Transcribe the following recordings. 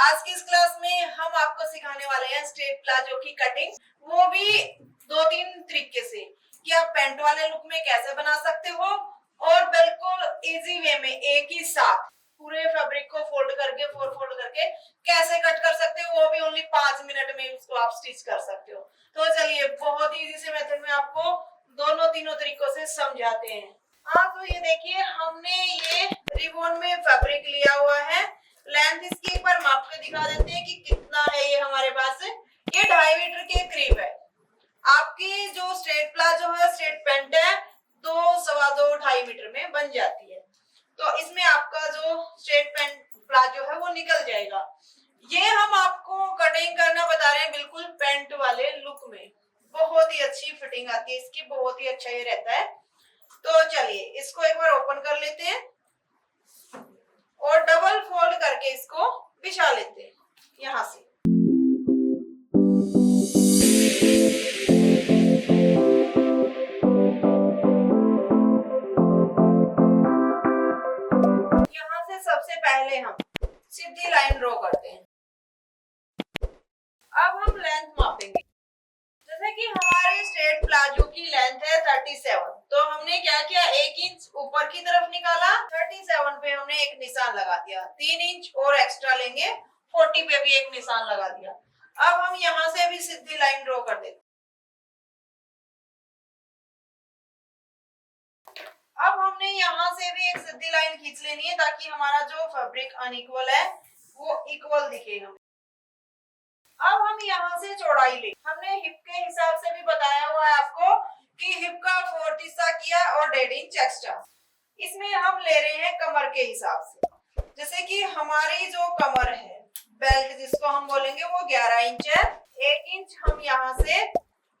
आज की इस क्लास में हम आपको सिखाने वाले हैं स्ट्रेट प्लाजो की कटिंग, वो भी 2-3 तरीके से कि आप पैंट वाले लुक में कैसे बना सकते हो और बिल्कुल इजी वे में एक ही साथ पूरे फैब्रिक को फोल्ड करके कैसे कट कर सकते हो, वो भी ओनली 5 मिनट में उसको आप स्टिच कर सकते हो। तो चलिए बहुत ही इजी से मेथड में आपको दोनों तीनों तरीकों से समझाते हैं। हाँ, तो ये देखिए हमने ये रिबन में फैब्रिक लिया हुआ है। लेंथ इसकी एक बार माप के दिखा देते हैं कि कितना है ये हमारे पास। ये 2.5 मीटर के करीब है। आपकी जो स्ट्रेट प्लाजो है, स्ट्रेट पैंट है, 2-2.5 मीटर में बन जाती है। तो इसमें आपका जो स्ट्रेट पैंट प्लाजो है वो निकल जाएगा। ये हम आपको कटिंग करना बता रहे हैं बिल्कुल पैंट वाले लुक में। बहुत ही अच्छी फिटिंग आती है इसकी, बहुत ही अच्छा ये रहता है। तो चलिए इसको एक बार ओपन कर लेते हैं और डबल फोल्ड करके इसको बिछा लेते हैं यहां से। यहां से सबसे पहले हम सीधी लाइन ड्रॉ करते हैं। अब हम लेंथ मापेंगे। जैसे कि हमारे स्ट्रेट प्लाजो की लेंथ है 37, तो हमने क्या किया, 1 इंच ऊपर की तरफ निकाला, 37 पे हमने एक निशान लगा दिया, 3 इंच और एक्स्ट्रा लेंगे, 40 पे भी एक निशान लगा दिया। अब हम यहाँ से भी सीधी लाइन ड्रॉ कर देते। अब हमने यहाँ से भी एक सीधी लाइन खींच लेनी है ताकि हमारा जो फैब्रिक अनइक्वल है वो इक्वल दिखे हमें। अब हम यहाँ से चौड़ाई ले, हमने हिप के हिसाब से भी बताया हुआ है आपको कि हिप का 4 हिस्सा किया और 1.5 इंच एक्स्ट्रा। इसमें हम ले रहे हैं कमर के हिसाब से। जैसे कि हमारी जो कमर है, बेल्ट जिसको हम बोलेंगे, वो 11 इंच है। 1 इंच हम यहाँ से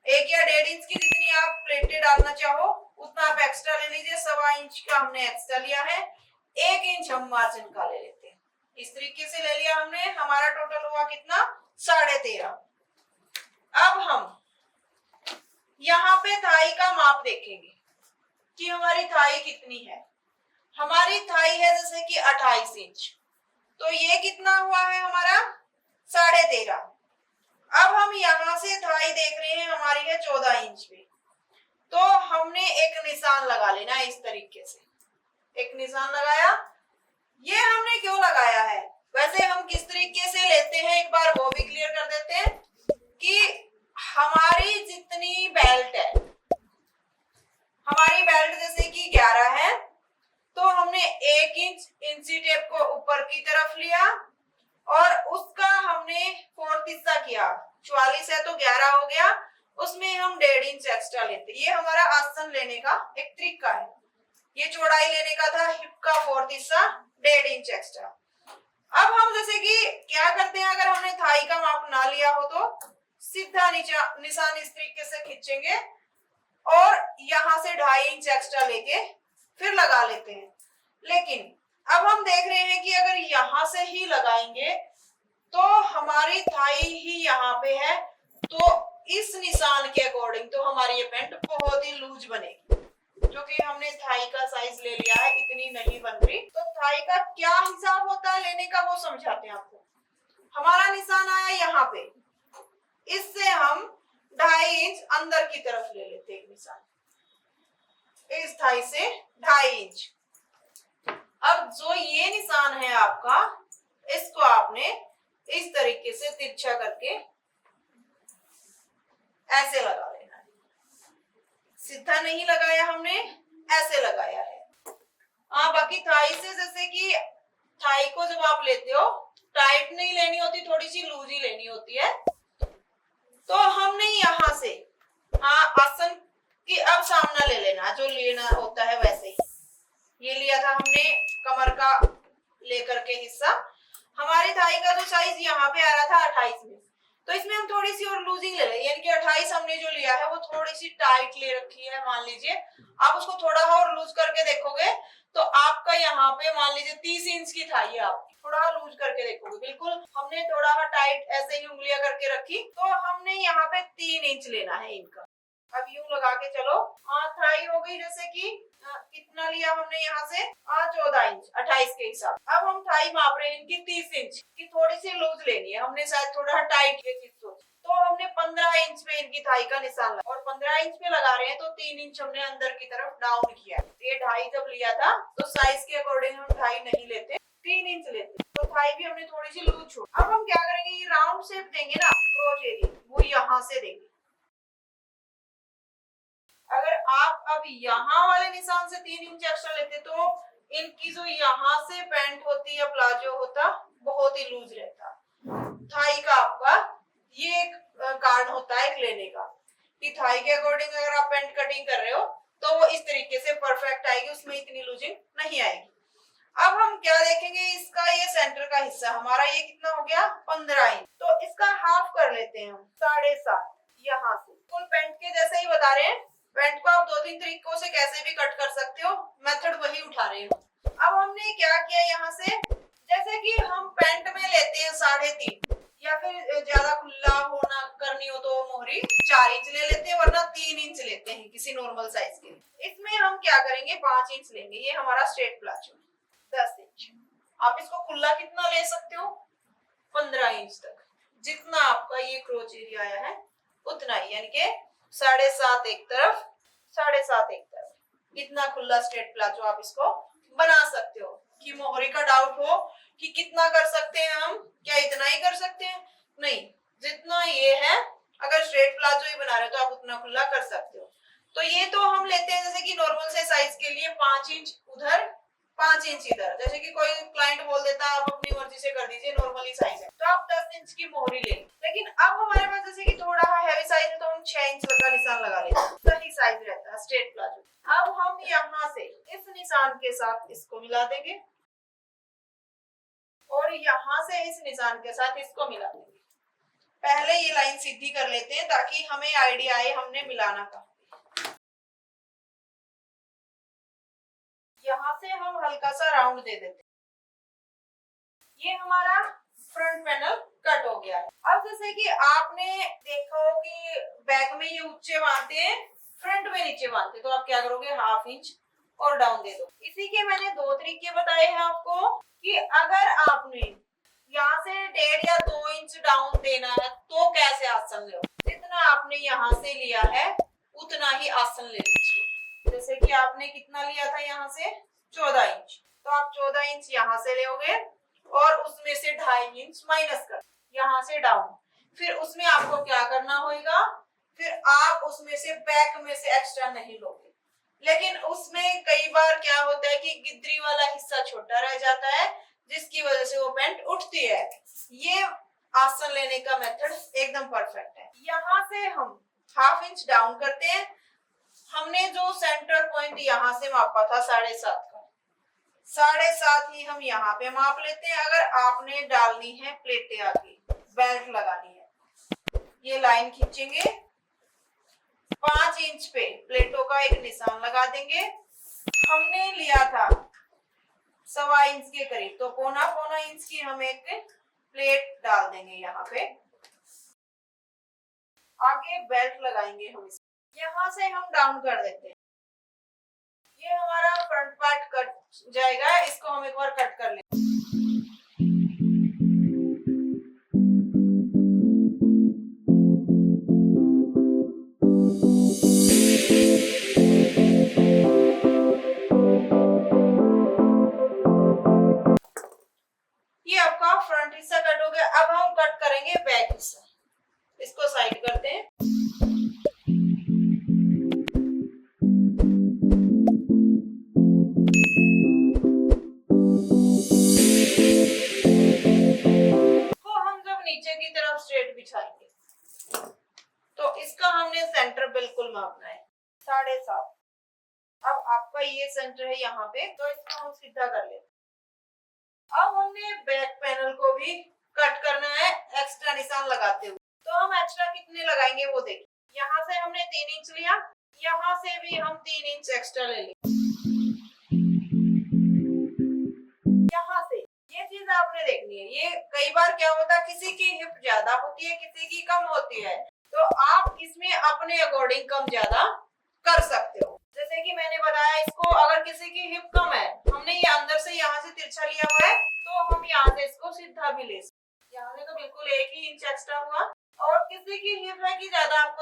1 या 1.5 इंच की जितनी आप प्लेटें डालना चाहो उतना आप एक्स्ट्रा ले लीजिए। 1.25 इंच का हमने एक्स्ट्रा लिया है। 1 इंच हम मार्जिन का ले लेते हैं। इस तरीके से ले लिया हमने। हमारा टोटल हुआ कितना, 13.5। अब हम यहाँ पे थाई का माप देखेंगे कि हमारी थाई कितनी है। हमारी थाई है जैसे कि 28 इंच, तो ये कितना हुआ है हमारा, 13.5। अब हम यहाँ से थाई देख रहे हैं, हमारी है 14 इंच पे, तो हमने एक निशान लगा लेना है इस तरीके से। एक निशान लगाया। ये हमने क्यों लगाया है, वैसे हम किस तरीके से लेते हैं एक बार वो भी क्लियर कर देते हैं कि हमारी जितनी बेल्ट है, हमारी बेल्ट जैसे कि 11 है, तो हमने 1 इंच इंची टेप को ऊपर की तरफ लिया और उसका हमने 4 हिस्सा किया। 44 है तो 11 हो गया, उसमें हम 1.5 इंच एक्स्ट्रा लेते। ये हमारा आसन लेने का एक तरीका है। ये चौड़ाई लेने का था, हिप का 4 हिस्सा, 1.5 इंच एक्स्ट्रा। अब हम जैसे कि क्या करते हैं, अगर हमने थाई का माप ना लिया हो तो सीधा निशान इस तरीके से खींचेंगे और यहाँ से 2.5 इंच एक्स्ट्रा लेके फिर लगा लेते हैं। लेकिन अब हम देख रहे हैं कि अगर यहाँ से ही लगाएंगे तो हमारी थाई ही यहाँ पे है, तो इस निशान के अकॉर्डिंग तो हमारी ये पैंट बहुत ही लूज बनेगी। जो कि हमने थाई का साइज ले लिया है, इतनी नहीं बन रही। तो थाई का क्या हिसाब होता है लेने का वो समझाते हैं आपको। हमारा निशान आया यहाँ पे, इससे हम 2.5 इंच अंदर की तरफ ले लेते हैं निशान, इस थाई से 2.5 इंच। अब जो ये निशान है आपका, इसको आपने इस तरीके से तिरछा करके ऐसे लगा लेना है। सीधा नहीं लगाया हमने, ऐसे लगाया है। हाँ, बाकी थाई से जैसे कि थाई को जब आप लेते हो टाइट नहीं लेनी होती, थोड़ी सी लूज ही लेनी होती है। तो हमने यहाँ से, हाँ, आसन की अब सामना ले लेना, जो लेना होता है वैसे ही। ये लिया था हमने कमर का लेकर के हिस्सा। हमारी थाई का जो साइज यहाँ पे आ रहा था 28 में, तो इसमें हम थोड़ी सी और लूजिंग ले लें, यानी कि 28 हमने जो लिया है वो थोड़ी सी टाइट ले रखी है। मान लीजिए आप उसको थोड़ा और लूज करके देखोगे तो आपका यहाँ पे मान लीजिए 30 इंच की थाई है, आपकी थोड़ा लूज करके देखोगे, बिल्कुल हमने थोड़ा टाइट ऐसे ही उंगलियां करके रखी, तो हमने यहाँ पे 3 इंच लेना है इनका। अब यूं लगा के चलो। हाँ, थाई हो गई जैसे कि कितना कितना लिया हमने यहाँ से 14 इंच 28 के हिसाब। अब हम थाई माप रहे हैं इनकी 30 इंच की, थोड़ी सी लूज लेनी है, हमने शायद थोड़ा टाइट ये चीज सोची, तो हमने 15 इंच पे इनकी थाई का निशान लगा, और 15 इंच पे लगा रहे हैं तो 3 इंच हमने अंदर की तरफ डाउन किया। ये ढाई जब लिया था तो साइज के अकॉर्डिंग हम ढाई नहीं लेते, 3 इंच लेते, तो थाई भी हमने थोड़ी सी लूज छोड़। अब हम क्या करेंगे, ये राउंड शेप देंगे ना क्रोच एरिया, वो यहाँ से देंगे। अगर आप अब यहाँ वाले निशान से 3 इंच एक्स्ट्रा लेते तो इनकी जो यहाँ से पैंट होती है प्लाजो होता बहुत ही लूज रहता। थाई का आपका ये एक कारण होता है लेने का कि थाई के अकॉर्डिंग अगर आप पैंट कटिंग कर रहे हो तो वो इस तरीके से परफेक्ट आएगी, उसमें इतनी लूजिंग नहीं आएगी। अब हम क्या देखेंगे, इसका ये सेंटर का हिस्सा हमारा ये कितना हो गया 15 इंच, तो इसका हाफ कर लेते हैं हम 7.5 यहाँ से। फुल पैंट के जैसे ही बता रहे हैं, पैंट को आप 2-3 तरीकों से कैसे भी कट कर सकते हो, मेथड वही उठा रहे हो। अब हमने क्या किया यहाँ से, जैसे कि हम पैंट में लेते हैं 3.5 या फिर ज्यादा खुला होना करनी हो तो मोहरी 4 इंच ले लेते हैं, वरना 3 इंच लेते हैं किसी नॉर्मल साइज के। इसमें हम क्या करेंगे 5 इंच लेंगे, ये हमारा स्ट्रेट प्लाजो 10 इंच। आप इसको खुला कितना ले सकते हो 15 इंच तक, जितना आपका ये क्रोच एरिया आया है उतना ही, यानी कि 7.5 एक तरफ 7.5 एक तरफ, इतना खुला स्ट्रेट प्लाजो आप इसको बना सकते हो। कि मोहरी का डाउट हो कि कितना कर सकते हैं हम, क्या इतना ही कर सकते हैं, नहीं, जितना ये है अगर स्ट्रेट प्लाजो ही बना रहे हो तो आप उतना खुला कर सकते हो। तो ये तो हम लेते हैं जैसे कि नॉर्मल से साइज के लिए 5 इंच उधर 5 इंच इधर, जैसे कि कोई क्लाइंट बोल देता है आप अपनी मर्जी से कर दीजिए नॉर्मली साइज है तो आप 10 इंच की मोहरी ले। लेकिन अब हमारे पास जैसे कि थोड़ा हैवी साइज है तो हम 6 इंच का निशान लगा लेते हैं, सही साइज रहता है स्ट्रेट प्लाजो। अब हम यहाँ से इस निशान के साथ इसको मिला देंगे और यहाँ से इस निशान के साथ इसको मिला देंगे। पहले ये लाइन सीधी कर लेते हैं ताकि हमें आइडिया आए हमने मिलाना का। यहाँ से हम हल्का सा राउंड दे देते हैं, ये हमारा फ्रंट पैनल कट हो गया है। अब जैसे कि आपने देखा हो कि बैक में ये ऊंचे बांधते हैं, फ्रंट में नीचे बांधते, तो आप क्या करोगे 1/2 इंच और डाउन दे दो। इसी के मैंने 2 तरीके बताए हैं आपको कि अगर आपने यहाँ से 1.5 या 2 इंच डाउन देना है तो कैसे आसन लो, जितना आपने यहाँ से लिया है उतना ही आसन ले लीजिए। जैसे कि आपने कितना लिया था यहाँ से 14 इंच, तो आप 14 इंच यहाँ से लोगे और उसमें से 2.5 इंच माइनस कर यहाँ से डाउन, फिर उसमें आपको क्या करना होगा, फिर आप उसमें से बैक में से एक्स्ट्रा नहीं लोगे। लेकिन उसमें कई बार क्या होता है कि गिद्री वाला हिस्सा छोटा रह जाता है जिसकी वजह से वो पैंट उठती है। ये आसन लेने का मेथड एकदम परफेक्ट है। यहाँ से हम 1/2 इंच डाउन करते हैं, हमने जो सेंटर पॉइंट यहाँ से मापा था 7.5 का, 7.5 ही हम यहाँ पे माप लेते हैं। अगर आपने डालनी है प्लेटें आगे बेल्ट लगानी है, ये लाइन खींचेंगे 5 इंच पे प्लेटों का एक निशान लगा देंगे। हमने लिया था 1.25 इंच के करीब, तो 1.25 इंच की हम एक प्लेट डाल देंगे यहाँ पे। आगे बेल्ट लगाएंगे हम इसे, यहाँ से हम डाउन कर देते हैं। ये हमारा फ्रंट पार्ट कट जाएगा, इसको हम एक बार कट कर लेंगे। ये आपका फ्रंट हिस्सा कट हो गया। अब हम कट करेंगे बैक हिस्सा, इसको साइड करते हैं। इसको हम जब नीचे की तरफ स्ट्रेट बिछाएंगे तो इसका हमने सेंटर बिल्कुल मापना है 7.5। अब आपका ये सेंटर है यहाँ पे, तो इसको हम सीधा कर लेते हैं। अब हमने बैक पैनल को भी कट करना है एक्स्ट्रा निशान लगाते हुए, तो हम एक्स्ट्रा कितने लगाएंगे वो देखिए। यहाँ से हमने 3 इंच लिया, यहाँ से भी हम 3 इंच एक्स्ट्रा ले लेंगे। यहाँ से ये चीज आपने देखनी है। ये कई बार क्या होता है किसी की हिप ज्यादा होती है किसी की कम होती है, तो आप इसमें अपने अकॉर्डिंग कम ज्यादा कर सकते हो। जैसे कि मैंने बताया, इसको अगर किसी की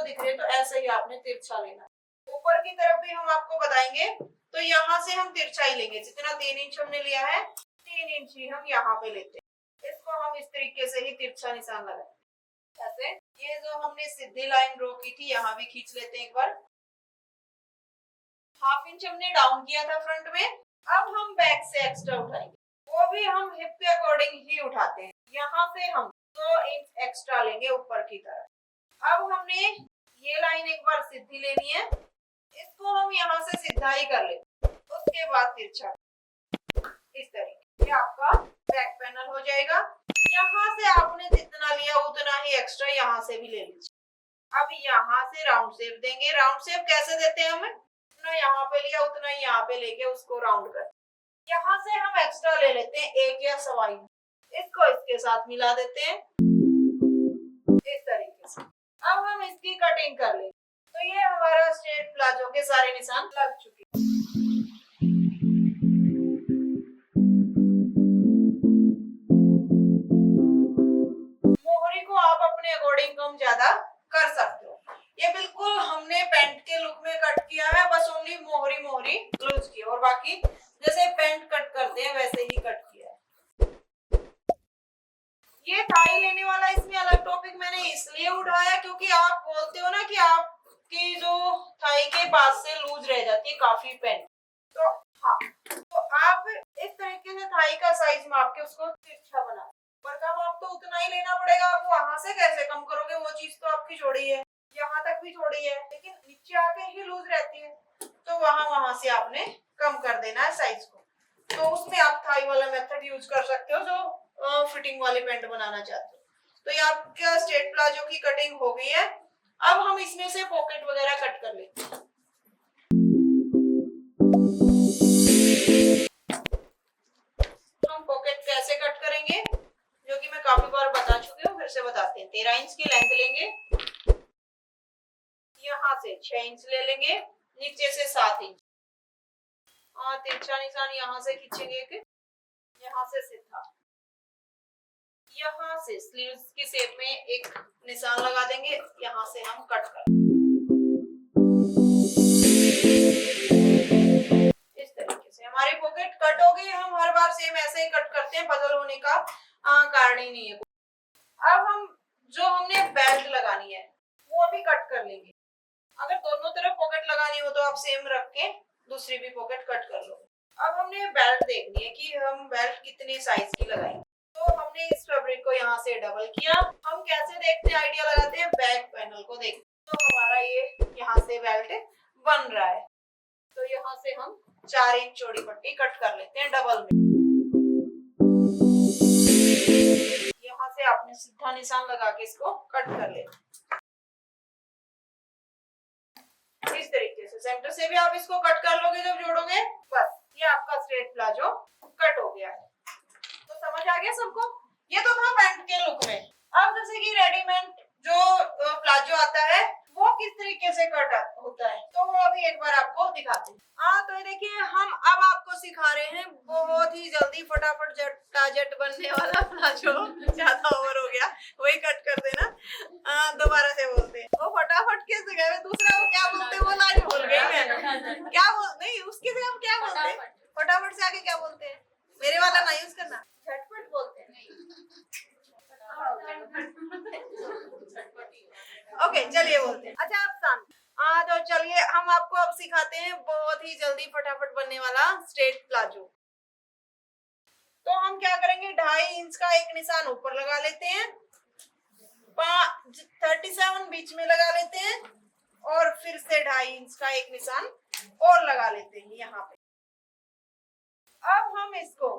दिख रहे तो ऐसे ही आपने तिरछा लेना। ऊपर की तरफ भी हम आपको बताएंगे, तो यहाँ से हम तिरछा ही लेंगे। जितना 3 इंच हमने लिया है 3 इंच ही हम यहाँ पे लेते हैं। इसको हम इस तरीके से ही तिरछा निशान लगाएंगे ऐसे। ये जो हमने सीधी लाइन ड्रॉ की थी यहाँ भी खींच लेते हैं एक बार। 1/2 इंच हमने डाउन किया था फ्रंट में। अब हम बैक से एक्स्ट्रा उठाएंगे, वो भी हम हिप के अकॉर्डिंग ही उठाते हैं। यहाँ से हम 2 इंच एक्स्ट्रा लेंगे ऊपर की तरफ। अब हमने ये लाइन एक बार सीधी लेनी है, इसको हम यहाँ से सीधा ही कर लेंगे, उसके बाद तिरछा। इस तरीके से आपका बैक पैनल हो जाएगा। यहाँ से आपने जितना लिया उतना ही एक्स्ट्रा यहाँ से भी ले लीजिए। अब यहाँ से राउंड शेप देंगे। राउंड शेप कैसे देते हैं हमें, जितना यहाँ पे लिया उतना ही यहाँ पे लेके उसको राउंड कर। यहाँ से हम एक्स्ट्रा ले लेते हैं 1 या 1.25 इंच, इसको इसके साथ मिला देते हैं इस तरीके से। अब हम इसकी कटिंग कर लेंगे। तो ये हमारा स्ट्रेट प्लाजो के सारे निशान लग चुके हैं। मोहरी को आप अपने अकॉर्डिंग कम ज्यादा कर सकते हो। ये बिल्कुल हमने पैंट के लुक में कट किया है, बस ओनली मोहरी मोहरी लूज की, और बाकी जैसे पैंट कट करते हैं वैसे ही कट किया है। ये थाई लेने वाला इसमें अलग टॉपिक मैंने इसलिए उठाया क्योंकि आप बोलते हो ना कि आपकी जो थाई के पास से लूज रह जाती है काफी पैंट, तो हाँ, तो आप इस तरीके से थाई का साइज माप के उसको तिरछा बना। पर कम आप तो उतना ही लेना पड़ेगा, आप वहां से कैसे कम करोगे, वो चीज तो आपकी छोड़ी है, यहाँ तक भी छोड़ी है, लेकिन नीचे आके ही लूज रहती है, तो वहां से आपने कम कर देना है साइज को। तो उसमें आप थाई वाला मेथड यूज कर सकते हो जो फिटिंग वाले पैंट बनाना चाहते हो। तो ये आपका स्ट्रेट प्लाजो की कटिंग हो गई है। अब हम इसमें से पॉकेट वगैरह कट कर लेते हैं। हम पॉकेट कैसे कट करेंगे जो कि मैं काफी बार बता चुकी हूँ, फिर से बताते हैं। 13 इंच की लेंथ लेंगे, यहाँ से 6 इंच ले लेंगे, नीचे से 7 इंच, और तिरछा निशान यहाँ से खींचेंगे एक, यहाँ से सीधा, यहाँ से स्लीव्स की शेप में एक निशान लगा देंगे, यहाँ से हम कट कर इस तरीके से हमारी पॉकेट कट हो गई। हम हर बार सेम ऐसे ही कट करते हैं, बदल होने का कारण ही नहीं है। अब हम जो हमने बेल्ट लगानी है वो भी कट कर लेंगे। अगर दोनों तरफ पॉकेट लगानी हो तो आप सेम रख के दूसरी भी पॉकेट कट कर लो। अब हमने बेल्ट देखनी है कि हम बेल्ट कितने साइज की लगाएंगे। तो हमने इस फैब्रिक को यहाँ से डबल किया। हम कैसे देखते हैं, आइडिया लगाते हैं, बैक पैनल को देखते हैं। तो हमारा ये यहाँ से बेल्ट बन रहा है, तो यहाँ से हम 4 इंच चौड़ी पट्टी कट कर लेते हैं डबल में। यहाँ से आपने सीधा निशान लगा के इसको कट कर लेते हैं इस तरीके से। सेंटर से भी आप इसको कट कर लोगे जब जोड़ोगे, बस ये आपका स्ट्रेट प्लाजो कट हो गया है। तो समझ आ गया सबको। ये तो था पैंट के लुक में। अब जैसे कि रेडीमेड जो प्लाजो आता है वो किस तरीके से कट होता है, तो वो अभी एक बार आपको दिखाते हैं। तो ये देखिए, हम अब आपको सिखा रहे हैं बहुत ही जल्दी फटाफट जट बनने वाला प्लाजो। ज्यादा ओवर हो गया, वही कट कर देना। दोबारा से बोलते हैं, वो फटाफट की जगह में दूसरा वो क्या बोलते हैं, वो लाइन भूल गई मैं। क्या नहीं, उसकी जगह हम क्या बोलते हैं, फटाफट से आगे क्या बोलते हैं, मेरे वाला ना यूज करना, झटपट बोलते हैं। ओके, चलिए बोलते हैं। अच्छा, आप शांत। तो चलिए हम आपको अब सिखाते हैं बहुत ही जल्दी फटाफट बनने वाला स्ट्रेट प्लाजो। तो हम क्या करेंगे, 2.5 इंच का एक निशान ऊपर लगा लेते हैं, 37 बीच में लगा लेते हैं, और फिर से 2.5 इंच का एक निशान और लगा लेते हैं यहाँ पे। अब हम इसको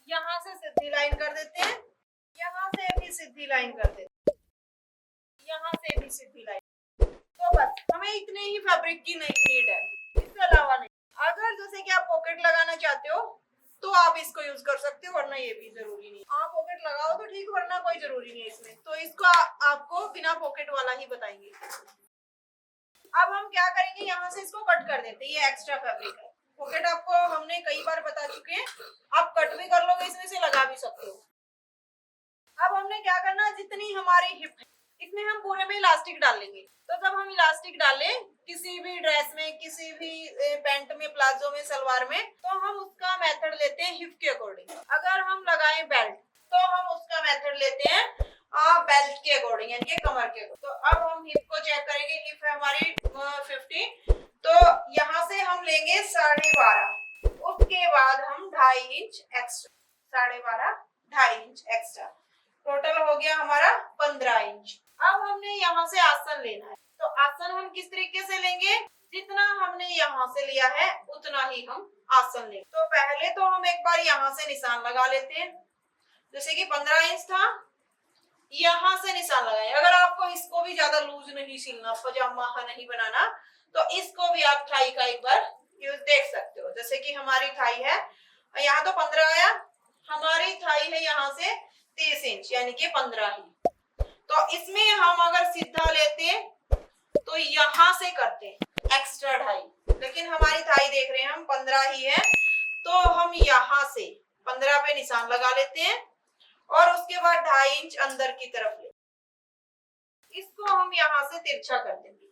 यहाँ से सीधी लाइन कर देते हैं, यहाँ से भी सीधी लाइन कर देते हैं, यहाँ से भी सीधी लाइन। तो बस हमें इतने ही फैब्रिक की नीड है, इसके अलावा नहीं। अगर जैसे कि आप पॉकेट लगाना चाहते हो तो आप इसको यूज कर सकते हो, वरना ये भी जरूरी नहीं। आप पॉकेट लगाओ तो ठीक, वरना कोई जरूरी नहीं है इसमें। तो इसको आपको बिना पॉकेट वाला ही बताएंगे। अब हम क्या करेंगे, यहाँ से इसको कट कर देते हैं, ये एक्स्ट्रा फैब्रिक है। पॉकेट आपको हमने कई बार बता चुके हैं, आप कट भी कर लोगे, इसमें से लगा भी सकते हो। अब हमने क्या करना है, जितनी हमारी हिप इसमें हम पूरे में इलास्टिक डाल लेंगे। तो जब हम इलास्टिक डालें किसी भी ड्रेस में, किसी भी पैंट में, प्लाजो में, सलवार में, तो हम उसका मेथड लेते हैं हिप के अकॉर्डिंग। अगर हम लगाएं बेल्ट तो हम उसका मेथड लेते हैं बेल्ट के अकॉर्डिंग, यानी कि कमर के। तो अब हम हिप को चेक करेंगे। हिप है हमारी 50, तो यहाँ से हम लेंगे 12.5, उसके बाद हम 2.5 inch extra, 12.5, 2.5 inch extra, total हो गया हमारा 15 इंच। अब हमने यहाँ से आसन लेना है। तो आसन हम किस तरीके से लेंगे, जितना हमने यहाँ से लिया है उतना ही हम आसन लेंगे। तो पहले तो हम एक बार यहाँ से निशान लगा लेते हैं, जैसे कि 15 इंच था, यहाँ से निशान लगाएं। अगर आपको इसको भी ज्यादा लूज नहीं सिलना, पजामा नहीं बनाना, तो इसको भी आप थाई का एक बार यूज देख सकते हो। जैसे कि हमारी थाई है, यहाँ तो 15 आया, हमारी थाई है यहाँ से 30 इंच, यानी कि 15 ही। तो इसमें हम अगर सीधा लेते तो यहाँ से करते एक्स्ट्रा 2.5, लेकिन हमारी थाई देख रहे हैं हम 15 ही है, तो हम यहाँ से 15 पे निशान लगा लेते हैं और उसके बाद 2.5 इंच अंदर की तरफ ले, इसको हम यहाँ से तिरछा कर देंगे।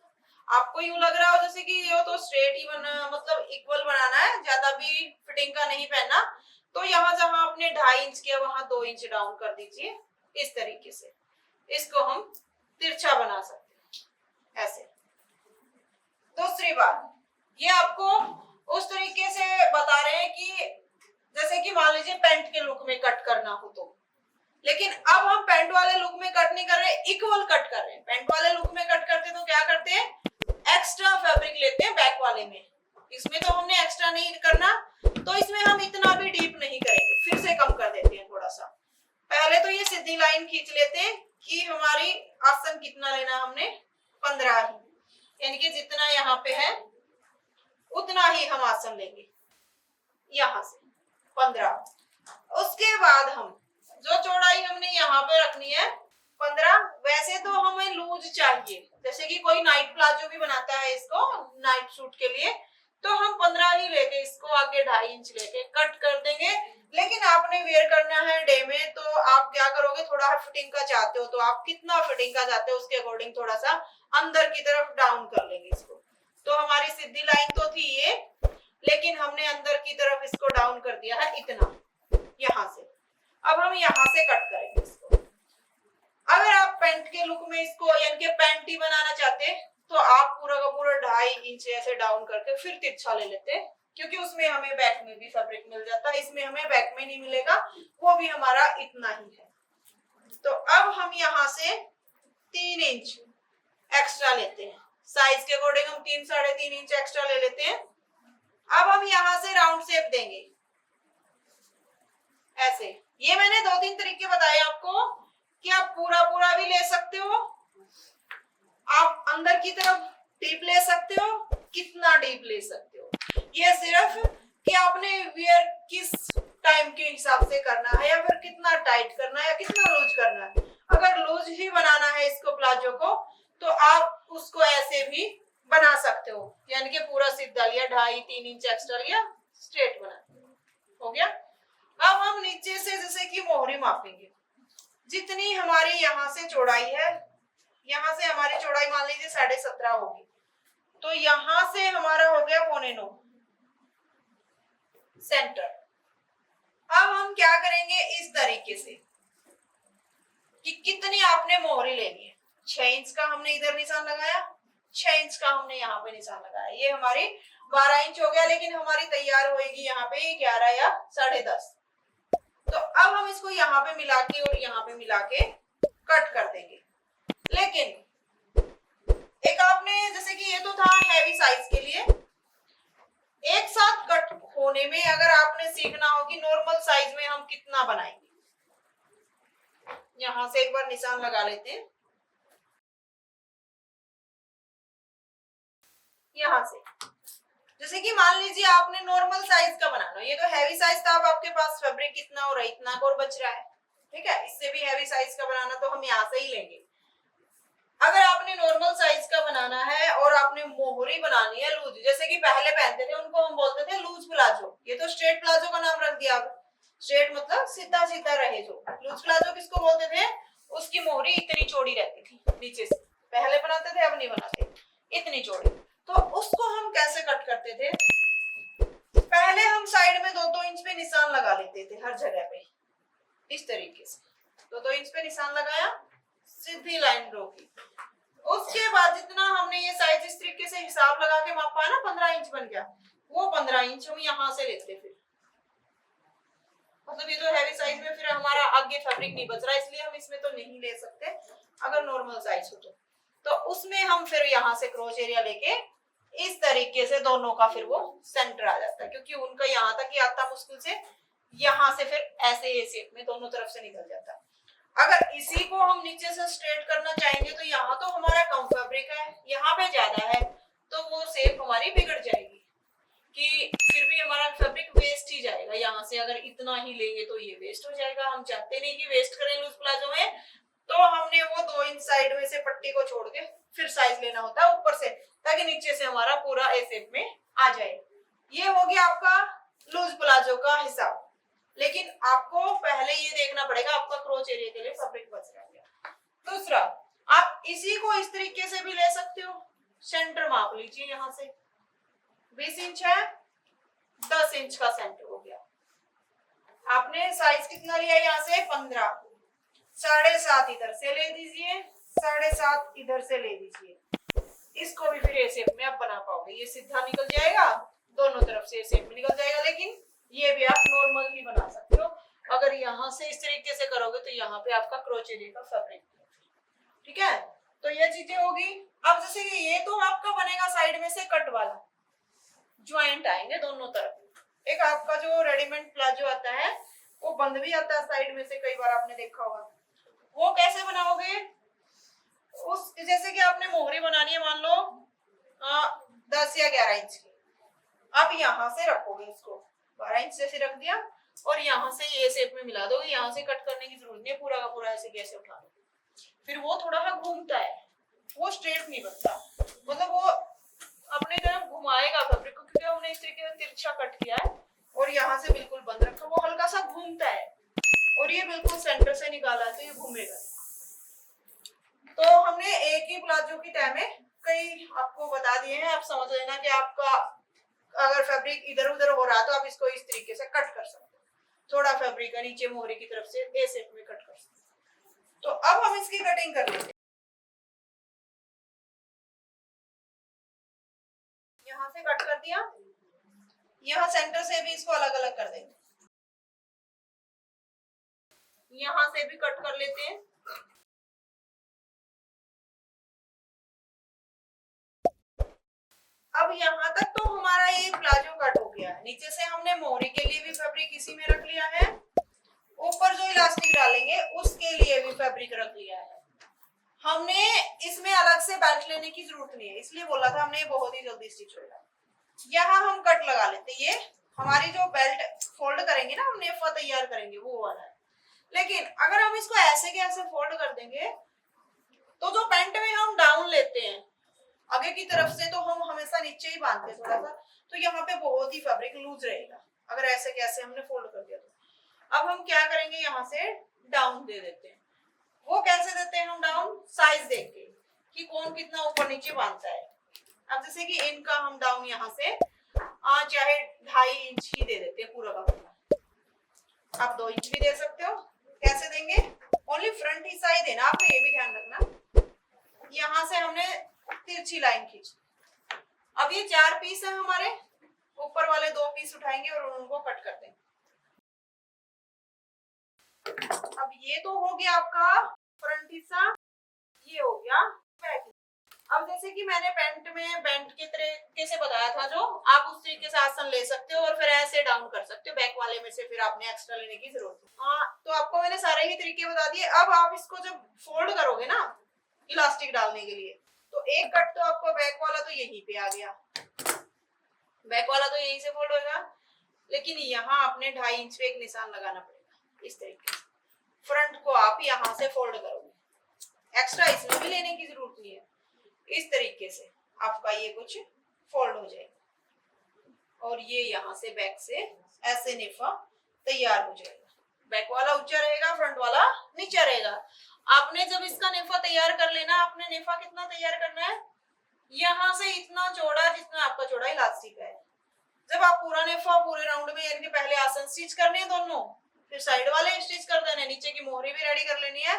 आपको यूं लग रहा हो जैसे कि ये तो स्ट्रेट ही बना, मतलब इक्वल बनाना है, ज्यादा भी फिटिंग का नहीं पहनना, तो यहाँ जहां आपने 2.5 इंच किया वहां 2 इंच डाउन कर दीजिए। इस तरीके से इसको हम तिरछा बना सकते हैं, ऐसे। दूसरी बात, ये आपको उस तरीके से बता रहे हैं कि जैसे कि मान लीजिए पैंट के लुक में कट करना हो तो, लेकिन अब हम पैंट वाले लुक में कट नहीं कर रहे, इक्वल कट कर रहे हैं। पैंट वाले लुक में कट करते तो क्या करते हैं, एक्स्ट्रा फैब्रिक लेते हैं बैक वाले में। इसमें तो हमने एक्स्ट्रा नहीं करना, तो इसमें हम इतना भी डीप नहीं करेंगे, फिर से कम कर देते हैं थोड़ा सा। पहले तो ये सीधी लाइन खींच लेते हैं कि हमारी आसन कितना लेना, हमने 15 ही, यानी कि जितना यहाँ पे है उतना ही हम आसन लेंगे, यहाँ से 15। उसके बाद हम जो चौड़ाई हमने यहाँ पे रखनी है 15, वैसे तो हमें लूज चाहिए, जैसे कि कोई नाइट प्लाजो भी बनाता है इसको नाइट सूट के लिए, तो हम 15 ही लेके इसको आगे 2.5 इंच लेके कट कर देंगे। लेकिन आपने वेयर करना है डे में, तो आप क्या करोगे, थोड़ा फिटिंग का चाहते हो तो आप कितना फिटिंग का चाहते हो उसके अकॉर्डिंग थोड़ा सा अंदर की तरफ डाउन कर लेंगे इसको। तो हमारी सीधी लाइन तो थी ये, लेकिन हमने अंदर की तरफ इसको डाउन कर दिया है इतना, यहाँ से। अब हम यहाँ से कट करेंगे इसको। अगर आप पैंट के लुक में इसको यानी कि पैंट ही बनाना चाहते हैं, तो आप पूरा का पूरा 2.5 इंच ऐसे डाउन करके फिर तिरछा ले लेते हैं, क्योंकि उसमें हमें बैक में भी फैब्रिक मिल जाता है, इसमें हमें बैक में नहीं मिलेगा, वो भी हमारा इतना ही है। तो अब हम यहाँ से 3 इंच एक्स्ट्रा लेते हैं, साइज के अकॉर्डिंग हम 3 साढ़े 3 इंच एक्स्ट्रा ले लेते हैं। अब हम यहाँ से राउंड शेप देंगे ऐसे। ये मैंने 2-3 तरीके बताए आपको कि आप पूरा पूरा भी ले सकते हो, आप अंदर की तरफ डीप ले सकते हो, कितना डीप ले सकते हो, ये सिर्फ कि आपने वेयर किस टाइम के हिसाब से करना है, या फिर कितना टाइट करना है या कितना लूज करना है। अगर लूज ही बनाना है इसको प्लाजो को, तो आप उसको ऐसे भी बना सकते हो, यानी कि पूरा सीधा लिया, 2.5-3 इंच एक्स्ट्रा लिया, स्ट्रेट बना, हो गया। अब हम नीचे से जैसे कि मोहरी मापेंगे, जितनी हमारी यहाँ से चौड़ाई है, यहाँ से हमारी चौड़ाई मान लीजिए 17.5 होगी, तो यहाँ से हमारा हो गया 8.25 सेंटर। अब हम क्या करेंगे इस तरीके से कि कितनी आपने मोहरी लेनी है। 6 इंच का हमने इधर निशान लगाया, 6 इंच का हमने यहाँ पे निशान लगाया, ये हमारी 12 इंच हो गया, लेकिन हमारी तैयार होगी यहाँ पे 11 या 10.5। तो अब हम इसको यहाँ पे मिला के और यहाँ पे मिला के कट कर देंगे। लेकिन एक आपने जैसे कि ये तो था हैवी साइज के लिए, एक साथ कट होने में अगर आपने सीखना हो कि नॉर्मल साइज में हम कितना बनाएंगे, यहाँ से एक बार निशान लगा लेते हैं, यहाँ से। जैसे कि मान लीजिए आपने नॉर्मल साइज का बनाना, ये तो हैवी साइज था, अब आपके पास फैब्रिक कितना हो रहा है, इतना और बच रहा है, ठीक है, इससे भी हैवी साइज का बनाना तो हम यहाँ से ही लेंगे। अगर आपने नॉर्मल साइज का बनाना है और आपने मोहरी बनानी है लूज, जैसे कि पहले पहनते थे उनको हम बोलते थे लूज प्लाजो, ये तो स्ट्रेट प्लाजो का नाम रख दिया। स्ट्रेट मतलब सीधा सीधा रहे, जो लूज प्लाजो किसको बोलते थे, उसकी मोहरी इतनी चौड़ी रहती थी नीचे से, पहले बनाते थे अब नहीं बनाते, इतनी चौड़ी। तो उसको हम कैसे कट करते थे, पहले हम साइड में 2-2 इंच पे निशान लगा लेते थे हर जगह पे, इस तरीके से 2-2 इंच पे निशान लगाया, सीधी लाइन ड्रॉ की। उसके बाद जितना हमने ये साइज इस तरीके से हिसाब लगा के मापा ना, 15 इंच बन गया, वो 15 इंच हम यहाँ से लेते, फिर मतलब ये जो हैवी साइज में फिर हमारा आगे फैब्रिक नहीं बच रहा, इसलिए हम इसमें तो नहीं ले सकते अगर नॉर्मल साइज हो तो उसमें हम फिर यहाँ से क्रॉच एरिया लेके इस तरीके से दोनों का फिर वो सेंटर आ जाता है, क्योंकि उनका यहाँ तक ही आता मुश्किल से, यहाँ से फिर ऐसे ए शेप में दोनों तरफ से निकल जाता है। अगर इसी को हम नीचे से स्ट्रेट करना चाहेंगे तो यहाँ तो हमारा कम फैब्रिक है, यहाँ पे ज्यादा है, तो वो शेप हमारी बिगड़ जाएगी कि फिर भी हमारा फैब्रिक वेस्ट ही जाएगा। यहाँ से अगर इतना ही लेंगे तो ये वेस्ट हो जाएगा, हम चाहते नहीं कि वेस्ट करें लूज प्लाजो में, तो हमने वो 2 इंच साइड में से पट्टी को छोड़ के फिर साइज लेना होता है ऊपर से, ताकि नीचे से हमारा पूरा ए शेप में आ जाए। ये हो गया आपका लूज प्लाजो का हिसाब, लेकिन आपको पहले ये देखना पड़ेगा आपका क्रोच एरिया के लिए फैब्रिक बच रहा है। दूसरा, आप इसी को इस तरीके से भी ले सकते हो, सेंटर माप लीजिए, यहाँ से 20 इंच है, 10 इंच का सेंटर हो गया। आपने साइज कितना लिया यहाँ से 15, 7.5 इधर से ले दीजिए, 7.5 इधर से ले दीजिए। इसको भी फिर ए शेप में आप बना पाओगे, ये सीधा निकल जाएगा, दोनों तरफ से ए शेप में निकल जाएगा, लेकिन ये भी आप नॉर्मल ही बना सकते हो। अगर यहाँ से इस तरीके से करोगे तो यहाँ पे आपका क्रोच एरिया का फैब्रिक, ठीक है। तो ये चीजें होगी। अब जैसे कि ये तो आपका बनेगा साइड में से कट वाला, ज्वाइंट आएंगे दोनों तरफ। एक आपका जो रेडीमेड प्लाजो आता है वो बंद भी आता है साइड में से, कई बार आपने देखा होगा। वो कैसे बनाओगे, उस जैसे कि आपने मोहरी बनानी है, मान लो 10 या 11 इंच की, आप यहाँ से रखोगे इसको, 12 इंच जैसे रख दिया और यहाँ से ये शेप में मिला दोगे। यहाँ से कट करने की जरूरत नहीं है, पूरा का पूरा ऐसे कैसे उठा दो, फिर वो थोड़ा सा घूमता है, वो स्ट्रेट नहीं बनता, मतलब वो अपने तरफ घुमाएगा फैब्रिक को, क्योंकि हमने इस तरीके से तिरछा कट किया है और यहाँ से बिल्कुल बंद रखा, वो हल्का सा घूमता है, और ये बिल्कुल सेंटर से निकाला है तो ये घूमेगा। तो हमने एक ही प्लाजो की तह में कई आपको बता दिए हैं, आप समझ लेना कि आपका अगर फैब्रिक इधर उधर हो रहा है तो आप इसको इस तरीके से कट कर सकते हो, थोड़ा फैब्रिक का नीचे मोहरी की तरफ से ए शेप में कट कर सकते हो। तो अब हम इसकी कटिंग कर लेंगे। यहाँ से कट कर दिया, यहाँ सेंटर से भी इसको अलग अलग कर देंगे, यहाँ से भी कट कर लेते हैं। अब यहाँ तक तो हमारा ये प्लाजो कट हो गया है। नीचे से हमने मोहरी के लिए भी फैब्रिक इसी में रख लिया है, ऊपर जो इलास्टिक डालेंगे उसके लिए भी फैब्रिक रख लिया है। हमने इसमें अलग से बेल्ट लेने की जरूरत नहीं है, इसलिए बोला था हमने, बहुत ही जल्दी स्टिच होगा। यहाँ हम कट लगा लेते हैं, ये हमारी जो बेल्ट फोल्ड करेंगे ना, हम नेफा तैयार करेंगे वो वाला है। लेकिन अगर हम इसको ऐसे के ऐसे फोल्ड कर देंगे तो जो पैंट में हम डाउन लेते हैं आगे की तरफ से, तो हम हमेशा नीचे ही बांधते हैं थोड़ा सा, तो यहाँ पे बहुत ही फैब्रिक लूज रहेगा अगर ऐसे कैसे हमने फोल्ड कर दिया तो। अब हम क्या करेंगे, यहाँ से डाउन दे देते हैं। वो कैसे देते हैं हम डाउन, साइज देख के कि कौन कितना ऊपर नीचे बांधता है। अब जैसे कि इनका हम डाउन यहाँ से चाहे 2.5 इंच ही दे देते हैं पूरा का पूरा, आप 2 इंच भी दे सकते हो। कैसे देंगे, ओनली फ्रंट ही साइड देना, आपने ये भी ध्यान रखना। यहाँ से हमने तिरछी लाइन खींच, अब ये 4 पीस है हमारे, ऊपर वाले 2 पीस उठाएंगे और उनको कट कर देंगे। अब ये तो हो गया आपका फ्रंट हिस्सा, ये हो गया बैक। अब जैसे कि मैंने पैंट में बेल्ट के तरीके से बताया था, जो आप उस तरीके से आसन ले सकते हो और फिर ऐसे डाउन कर सकते हो, बैक वाले में से फिर आपने एक्स्ट्रा लेने की जरूरत है। तो आपको मैंने सारे ही तरीके बता दिए। अब आप इसको जब फोल्ड करोगे ना इलास्टिक डालने के लिए, तो एक कट तो आपको बैक वाला तो यहीं पे आ गया, बैक वाला तो यहीं से फोल्ड होगा, लेकिन यहाँ आपने 2.5 इंच पे एक निशान लगाना पड़ेगा इस तरीके से। फ्रंट को आप यहाँ से फोल्ड करोगे, एक्स्ट्रा इसमें भी लेने की जरूरत नहीं है। इस तरीके से आपका ये कुछ फोल्ड हो जाएगा और ये यहाँ से बैक से ऐसे निफा तैयार हो जाएगा। बैक वाला ऊंचा रहेगा, फ्रंट वाला नीचा रहेगा। आपने जब इसका नेफा तैयार कर लेना, आपने नेफा कितना तैयार करना है, यहाँ से इतना चौड़ा जितना आपका चौड़ा इलास्टिक है। जब आप पूरा नेफा पूरे राउंड में, यानी कि पहले आसन स्टिच करने हैं दोनों, फिर साइड वाले स्टिच कर देने, नीचे की मोहरी भी रेडी कर लेनी है।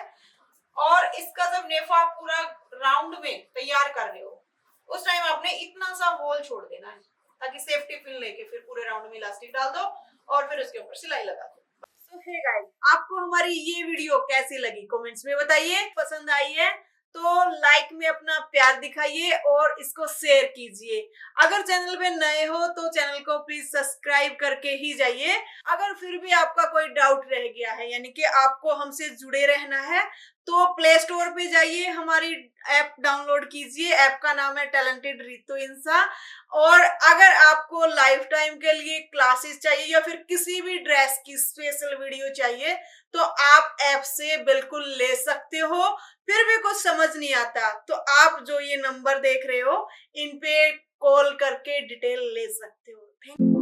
और इसका जब नेफा पूरा राउंड में तैयार कर रहे हो, उस टाइम आपने इतना सा होल छोड़ देना है, ताकि सेफ्टी पिन लेके फिर पूरे राउंड में इलास्टिक डाल दो और फिर उसके ऊपर सिलाई लगा दो। तो हे गाइस, आपको हमारी ये वीडियो कैसी लगी कमेंट्स में बताइए। पसंद आई है तो लाइक में अपना प्यार दिखाइए और इसको शेयर कीजिए। अगर चैनल पे नए हो तो चैनल को प्लीज सब्सक्राइब करके ही जाइए। अगर फिर भी आपका कोई डाउट रह गया है, यानी कि आपको हमसे जुड़े रहना है, तो प्ले स्टोर पे जाइए, हमारी ऐप डाउनलोड कीजिए। ऐप का नाम है टैलेंटेड रितु इंसा। और अगर आपको लाइफ टाइम के लिए क्लासेस चाहिए या फिर किसी भी ड्रेस की स्पेशल वीडियो चाहिए, तो आप ऐप से बिल्कुल ले सकते हो। फिर भी कुछ समझ नहीं आता तो आप जो ये नंबर देख रहे हो, इन पे कॉल करके डिटेल ले सकते हो। Thank you.